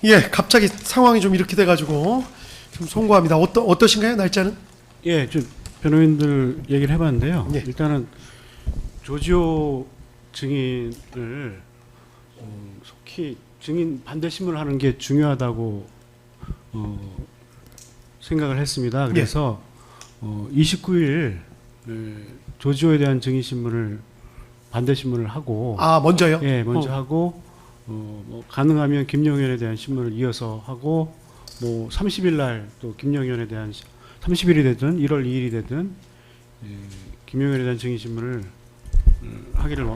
예, 갑자기 상황이 좀 이렇게 돼가지고 좀 송구합니다. 어떠신가요, 날짜는? 예, 좀 변호인들 얘기를 해봤는데요. 예. 일단은 조지호 증인을 속히 증인 반대 신문을 하는 게 중요하다고 생각을 했습니다. 그래서 29일 조지호에 대한 증인 신문을 반대 신문을 하고 먼저요? 예, 먼저 하고 뭐 가능하면 김용현에 대한 신문을 이어서 하고 뭐 30일 날 또 김용현에 대한 30일이 되든 1월 2일이 되든 김용현에 대한 증인 신문을 하기를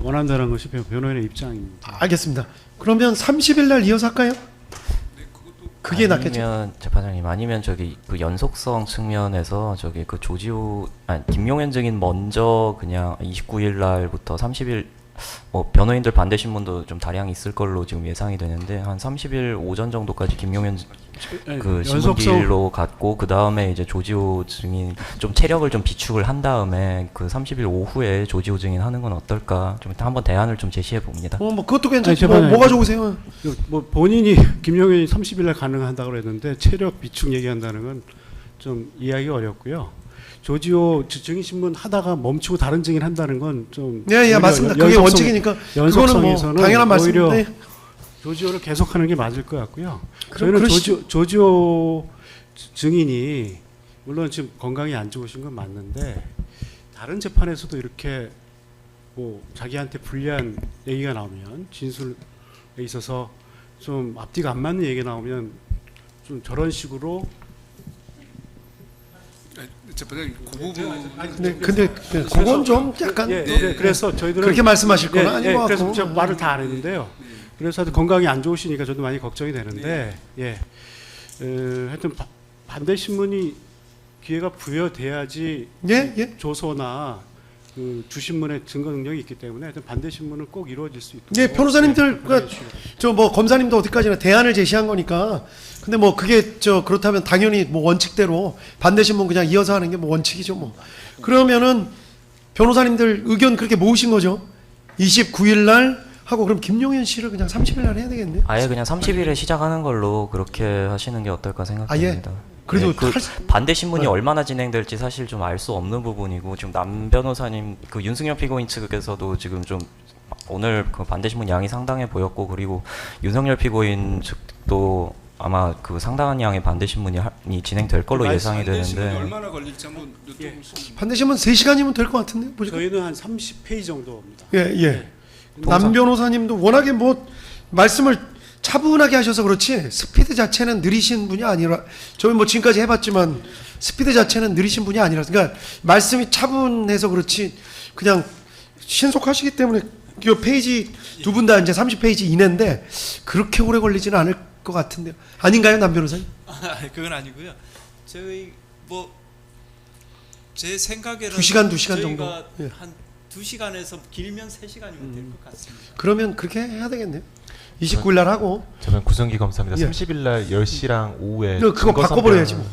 원한다는 것이 변호인의 입장입니다. 알겠습니다. 그러면 30일 날 이어서 할까요? 그게 낫겠죠. 아니면 재판장님 아니면 저기 그 연속성 측면에서 저기 그 조지호 김용현 증인 먼저 그냥 29일 날부터 30일 뭐 변호인들 반대 신문도 좀 다량 있을 걸로 지금 예상이 되는데 한 30일 오전 정도까지 김용현 그 신문기일로 갔고 그 다음에 이제 조지호 증인 좀 체력을 좀 비축을 한 다음에 그 30일 오후에 조지호 증인 하는 건 어떨까 좀 한번 대안을 좀 제시해 봅니다. 뭐 그것도 괜찮죠. 뭐가 좋으세요? 뭐 본인이 김용현이 30일 날 가능하다고 그랬는데 체력 비축 얘기한다는 건 좀 이해하기 어렵고요. 조지호 증인 신문 하다가 멈추고 다른 증인 한다는 건 좀 예, 맞습니다. 그게 원칙이니까 그거는 뭐 당연한 말씀인데 조지호를 계속하는 게 맞을 것 같고요. 저희는 조지호 증인이 물론 지금 건강이 안 좋으신 건 맞는데 다른 재판에서도 이렇게 뭐 자기한테 불리한 얘기가 나오면 진술에 있어서 좀 앞뒤가 안 맞는 얘기가 나오면 좀 저런 식으로 재판장님 그 부분 근데 그건 좀 약간 그래서 저희들은 그렇게 말씀하실 건 아닌 것 그래서 같고 제가 말을 다 안 했는데요. 그래서 하여튼 건강이 안 좋으시니까 저도 많이 걱정이 되는데 하여튼 반대 신문이 기회가 부여돼야지 조서나 그 주신문의 증거 능력이 있기 때문에 하여튼 반대 신문은 꼭 이루어질 수 있도록. 예, 변호사님들 저 뭐 검사님도 어디까지나 대안을 제시한 거니까. 근데 뭐 그게 그렇다면 당연히 뭐 원칙대로 반대 신문 그냥 이어서 하는 게 뭐 원칙이죠 뭐. 그러면은 변호사님들 의견 그렇게 모으신 거죠? 29일 날 하고 그럼 김용현 씨를 그냥 30일 날 해야 되겠네. 아예 그냥 30일에 시작하는 걸로 그렇게 하시는 게 어떨까 생각됩니다. 그래도 그 반대 신문이 얼마나 진행될지 사실 좀 알 수 없는 부분이고 지금 남 변호사님 그 윤승현 피고인 측에서도 지금 좀 오늘 그 반대 신문 양이 상당해 보였고 그리고 윤석열 피고인 측도 아마 그 상당한 양의 반대 신문이 진행될 걸로 예상이 되는데 얼마나 걸릴지 한번 여쭤보겠습니다. 반대 신문 3시간이면 될 것 같은데. 보니까. 저희는 한 30페이지 정도입니다. 예. 남 변호사님도 워낙에 뭐 말씀을 차분하게 하셔서 그렇지 스피드 자체는 느리신 분이 아니라 저희 뭐 지금까지 해봤지만 스피드 자체는 느리신 분이 아니라서 그러니까 말씀이 차분해서 그렇지 그냥 신속하시기 때문에 이 페이지 두 분 다 이제 30페이지 이내인데 그렇게 오래 걸리지는 않을 것 같은데요. 아닌가요, 남 변호사님? 그건 아니고요. 저희 뭐 제 생각에는 2시간 정도. 한 2시간에서 길면 3시간이면 될 것 같습니다. 그러면 그렇게 해야 되겠네요. 29일 날 하고. 저는 구성기 검사입니다. 30일 날 10시랑 오후에 그거 바꿔버려야지 뭐.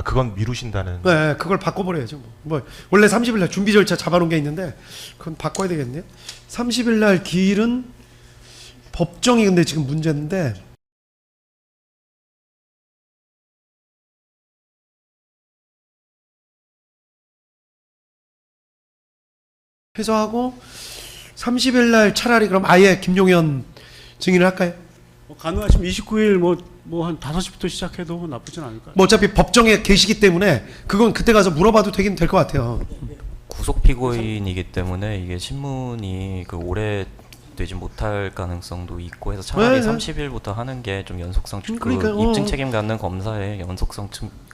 그건 미루신다는. 네, 그걸 바꿔버려야죠. 뭐 원래 30일 날 준비 절차 잡아놓은 게 있는데 그건 바꿔야 되겠네요. 30일 날 기일은 법정이 근데 지금 문제인데 해서 하고 30일 날 차라리 그럼 아예 김용현 증인을 할까요? 가능하시면 29일 뭐 한 5시부터 시작해도 나쁘진 않을 것 같아요. 뭐 어차피 법정에 계시기 때문에 그건 그때 가서 물어봐도 되긴 될 것 같아요. 구속 피고인이기 때문에 이게 신문이 그 오래 되지 못할 가능성도 있고 해서 차라리 30일부터 하는 게 좀 연속성 입증 책임 갖는 검사의 연속성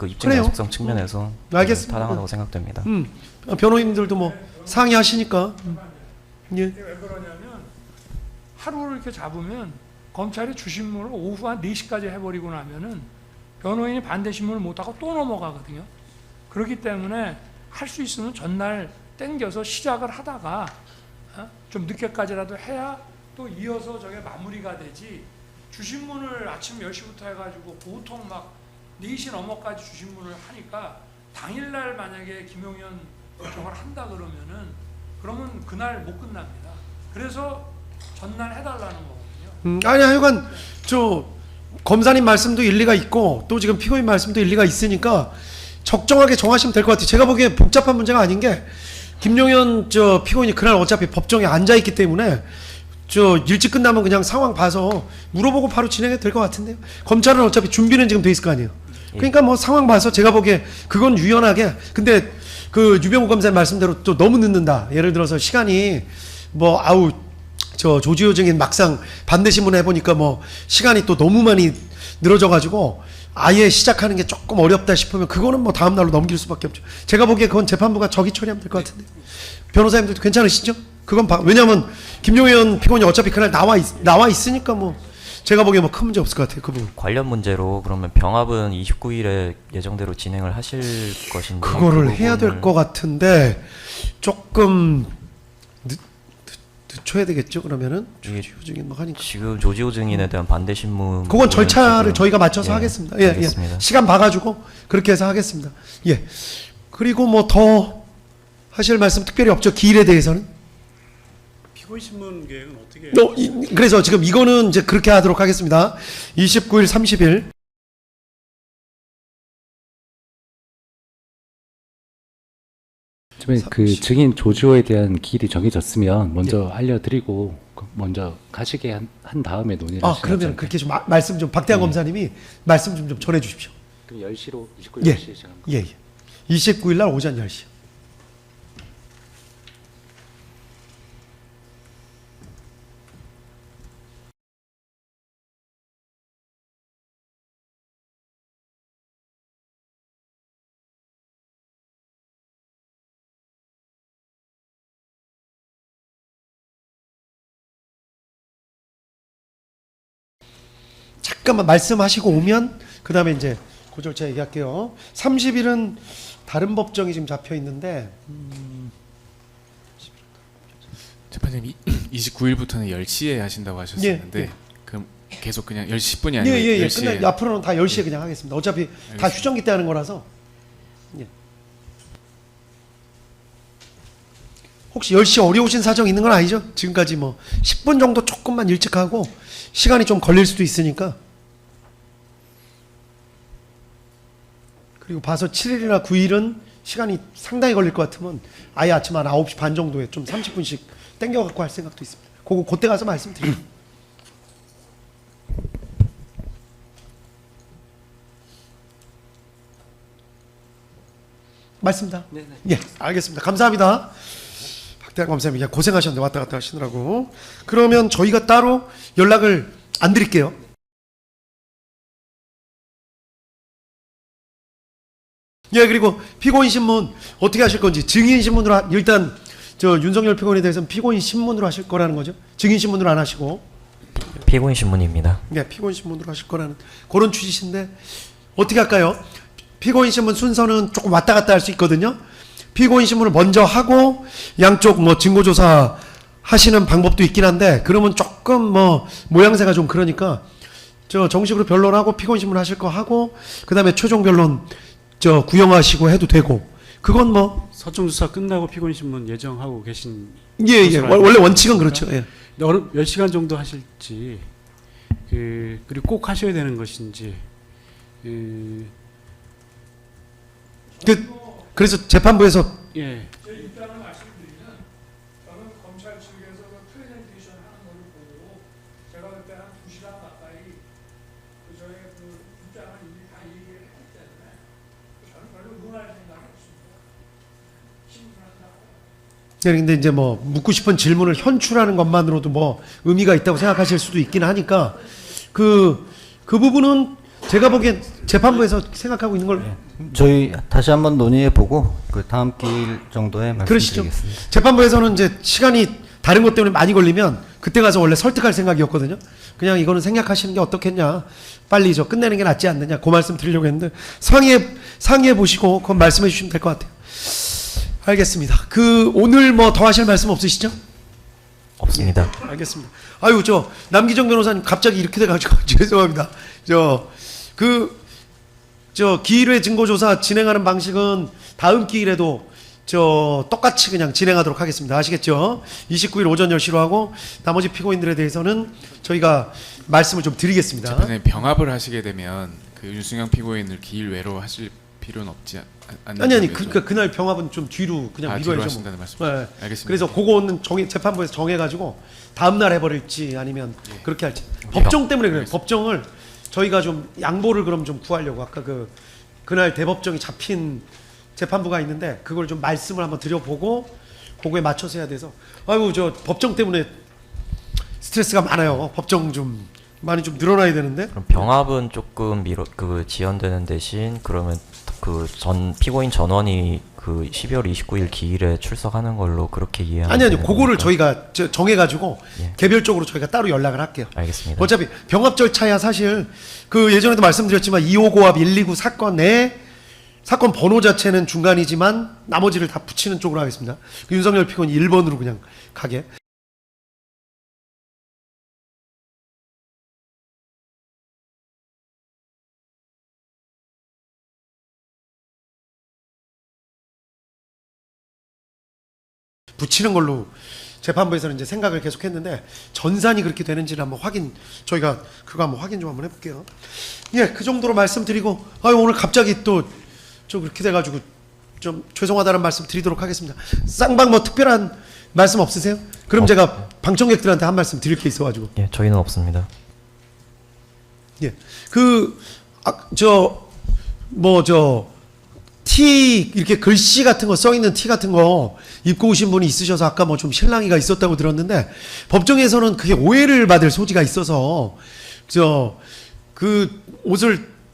입증 연속성 측면에서 알겠습니다. 타당하다고 생각됩니다. 변호인들도 뭐 상의하시니까. 예. 왜 그러냐면 하루를 이렇게 잡으면 검찰이 주신문을 오후 한 4시까지 해버리고 나면은 변호인이 반대 신문을 못하고 또 넘어가거든요. 그렇기 때문에 할 수 있으면 전날 땡겨서 시작을 하다가 좀 늦게까지라도 해야 또 이어서 저게 마무리가 되지. 주신문을 아침 10시부터 해가지고 보통 막 4시 넘어까지 주신문을 하니까 당일날 만약에 김용현 저걸 한다 그러면 그날 못 끝납니다. 그래서 전날 해달라는 거거든요. 아니 하여간 저 검사님 말씀도 일리가 있고 또 지금 피고인 말씀도 일리가 있으니까 적정하게 정하시면 될 것 같아요. 제가 보기에 복잡한 문제가 아닌 게 김용현 저 피고인이 그날 어차피 법정에 앉아 있기 때문에 저 일찍 끝나면 그냥 상황 봐서 물어보고 바로 진행해도 될 것 같은데요. 검찰은 어차피 준비는 지금 돼 있을 거 아니에요. 그러니까 뭐 상황 봐서 제가 보기에 그건 유연하게. 근데 그 유병우 검사님 말씀대로 또 너무 늦는다. 예를 들어서 시간이 뭐 아우 저 조지호 증인 막상 반대 신문 해보니까 뭐 시간이 또 너무 많이 늘어져가지고 아예 시작하는 게 조금 어렵다 싶으면 그거는 뭐 다음 날로 넘길 수밖에 없죠. 제가 보기에 그건 재판부가 저기 처리하면 될 것 같은데. 변호사님들도 괜찮으시죠? 그건 왜냐하면 김용현 피고인이 어차피 그날 나와 있으니까 뭐 제가 보기에 뭐 큰 문제 없을 것 같아요. 그 부분. 관련 문제로 그러면 병합은 29일에 예정대로 진행을 하실 것인지 그거를 그 해야 될 부분을 것 같은데 조금 늦춰야 되겠죠. 그러면은 이게 조지호 증인 뭐 하니까. 지금 조지호 증인에 대한 반대 신문 그건 절차를 지금- 저희가 맞춰서 예, 하겠습니다. 예, 예. 알겠습니다. 시간 봐가지고 그렇게 해서 하겠습니다. 예. 그리고 뭐 더 하실 말씀 특별히 없죠. 기일에 대해서는. 피고인 신문 계획은 어떻게? 그래서 지금 이거는 이제 그렇게 하도록 하겠습니다. 29일, 30일. 그 증인 조지호에 대한 기일이 정해졌으면 먼저 알려드리고 먼저 가시게 한 다음에 논의를 하시죠. 그러면 그렇게 좀 말씀 좀 박대한 검사님이 말씀 좀 전해 주십시오. 그럼 10시로 29일 예. 10시에 시작합니다. 예, 예. 29일 날 오전 10시. 잠깐만 말씀하시고 오면 그 다음에 이제 그 절차 얘기할게요. 30일은 다른 법정이 지금 잡혀 있는데 재판장님 29일부터는 10시에 하신다고 하셨었는데 예, 예. 그럼 계속 그냥 10시 10분이 아니고 예예예. 10시에 근데 앞으로는 다 10시에 그냥 하겠습니다. 어차피 다 알겠습니다. 휴전기 때 하는 거라서. 예. 혹시 10시 어려우신 사정 있는 건 아니죠? 지금까지 뭐 10분 정도 조금만 일찍 하고 시간이 좀 걸릴 수도 있으니까. 그리고 봐서 7일이나 9일은 시간이 상당히 걸릴 것 같으면 아예 아침 한 9시 반 정도에 좀 30분씩 땡겨갖고 할 생각도 있습니다. 그때 가서 말씀드릴게요. 말씀다. 예, 알겠습니다. 감사합니다. 박대한 검사님 그냥 고생하셨는데 왔다 갔다 하시느라고. 그러면 저희가 따로 연락을 안 드릴게요. 예, 그리고 피고인 신문 어떻게 하실 건지 증인 신문으로 일단 저 윤석열 피고인에 대해서는 피고인 신문으로 하실 거라는 거죠. 증인 신문으로 안 하시고. 피고인 신문입니다. 네, 피고인 신문으로 하실 거라는 그런 취지신데 어떻게 할까요? 피고인 신문 순서는 조금 왔다 갔다 할 수 있거든요. 피고인 신문을 먼저 하고 양쪽 뭐 증거 조사 하시는 방법도 있긴 한데 그러면 조금 뭐 모양새가 좀 그러니까 저 정식으로 변론하고 피고인 신문 하실 거 하고 그다음에 최종 변론 저 구형하시고 해도 되고 그건 뭐 서청 수사 끝나고 피고인 신문 예정하고 계신. 예, 원래 원칙은 그렇죠. 예. 근데 어느 몇 시간 정도 하실지 그리고 꼭 하셔야 되는 것인지 그래서 재판부에서 예. 제 입장을 말씀드리면 저는 검찰 측에서 그 프레젠테이션 하는 거를 보고 제가 그때 한 2시간 가까이 저의 그 입장을 이미 다 얘기를 했기 때문에 저는 별로 논할 생각이 없습니다. 신문한다고. 네, 근데 이제 뭐 묻고 싶은 질문을 현출하는 것만으로도 뭐 의미가 있다고 생각하실 수도 있긴 하니까 그 부분은 제가 보기엔 재판부에서 생각하고 있는 걸 저희 다시 한번 논의해보고 그 다음 기일 정도에 그러시죠. 말씀드리겠습니다. 재판부에서는 이제 시간이 다른 것 때문에 많이 걸리면 그때 가서 원래 설득할 생각이었거든요. 그냥 이거는 생략하시는 게 어떻겠냐. 빨리 저 끝내는 게 낫지 않느냐. 그 말씀 드리려고 했는데 상의해 보시고 그건 말씀해 주시면 될 것 같아요. 알겠습니다. 오늘 뭐 더 하실 말씀 없으시죠? 없습니다. 알겠습니다. 아유, 저 남기정 변호사님 갑자기 이렇게 돼가지고 죄송합니다. 기일회 증거조사 진행하는 방식은 다음 기일에도 저 똑같이 그냥 진행하도록 하겠습니다. 아시겠죠? 29일 오전 10시로 하고 나머지 피고인들에 대해서는 저희가 말씀을 좀 드리겠습니다. 재판장님 병합을 하시게 되면 그 윤승영 피고인을 기일 외로 하실 필요는 없지 않나요? 아니 그러니까 그날 병합은 좀 뒤로 그냥 뒤로 미뤄야죠. 하신다는 말씀. 네. 알겠습니다. 그래서 그거는 재판부에서 정해가지고 다음 날 해버릴지 아니면 그렇게 할지. 법정 때문에 그래요. 법정을 저희가 좀 양보를 그럼 좀 구하려고 아까 그날 대법정이 잡힌 재판부가 있는데 그걸 좀 말씀을 한번 드려보고 그거에 맞춰서 해야 돼서 아이고 저 법정 때문에 스트레스가 많아요. 법정 좀 많이 좀 늘어나야 되는데. 그럼 병합은 조금 지연되는 대신 그러면 그 전 피고인 전원이 그 12월 29일 기일에 출석하는 걸로 그렇게 이해하면 아니 되는 그거를 겁니까? 저희가 정해가지고 예. 개별적으로 저희가 따로 연락을 할게요. 알겠습니다. 어차피 병합 절차야 사실 그 예전에도 말씀드렸지만 2호 고압 129 사건의 사건 번호 자체는 중간이지만 나머지를 다 붙이는 쪽으로 하겠습니다. 윤석열 피고인 1번으로 그냥 가게. 붙이는 걸로 재판부에서는 이제 생각을 계속했는데 전산이 그렇게 되는지를 한번 저희가 그거 한번 확인 좀 한번 해볼게요. 예, 그 정도로 말씀드리고 오늘 갑자기 또 좀 그렇게 돼가지고 좀 죄송하다는 말씀 드리도록 하겠습니다. 쌍방 뭐 특별한 말씀 없으세요? 그럼 제가 방청객들한테 한 말씀 드릴 게 있어가지고. 예, 저희는 없습니다. 예, 티 이렇게 글씨 같은 거 써 있는 티 같은 거 입고 오신 분이 있으셔서 아까 뭐 좀 실랑이가 있었다고 들었는데 법정에서는 그게 오해를 받을 소지가 있어서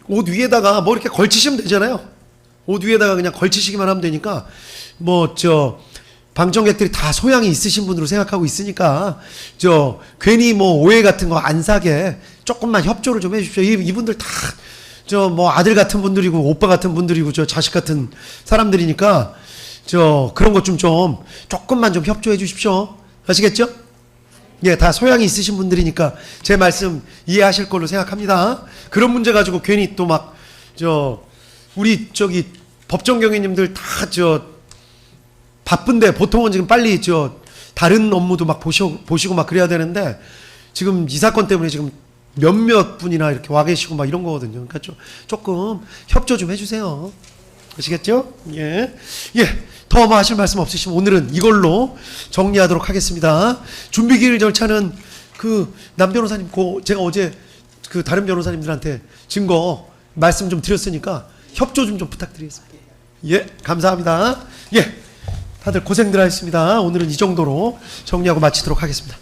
옷 위에다가 뭐 이렇게 걸치시면 되잖아요. 옷 위에다가 그냥 걸치시기만 하면 되니까 방청객들이 다 소양이 있으신 분으로 생각하고 있으니까 괜히 뭐 오해 같은 거 안 사게 조금만 협조를 좀 해주십시오. 이분들 다 아들 같은 분들이고 오빠 같은 분들이고 자식 같은 사람들이니까 그런 것 좀 조금만 좀 협조해 주십시오. 아시겠죠? 예, 다 소양이 있으신 분들이니까 제 말씀 이해하실 걸로 생각합니다. 그런 문제 가지고 괜히 또 우리 법정 경위님들 다 바쁜데 보통은 지금 빨리 다른 업무도 막 보시고 막 그래야 되는데 지금 이 사건 때문에 지금 몇몇 분이나 이렇게 와 계시고 막 이런 거거든요. 그러니까 조금 협조 좀 해주세요. 아시겠죠? 예. 더 뭐 하실 말씀 없으시면 오늘은 이걸로 정리하도록 하겠습니다. 준비기일 절차는 남 변호사님, 제가 어제 다른 변호사님들한테 증거 말씀 좀 드렸으니까 협조 좀 부탁드리겠습니다. 예, 감사합니다. 예, 다들 고생들 하셨습니다. 오늘은 이 정도로 정리하고 마치도록 하겠습니다.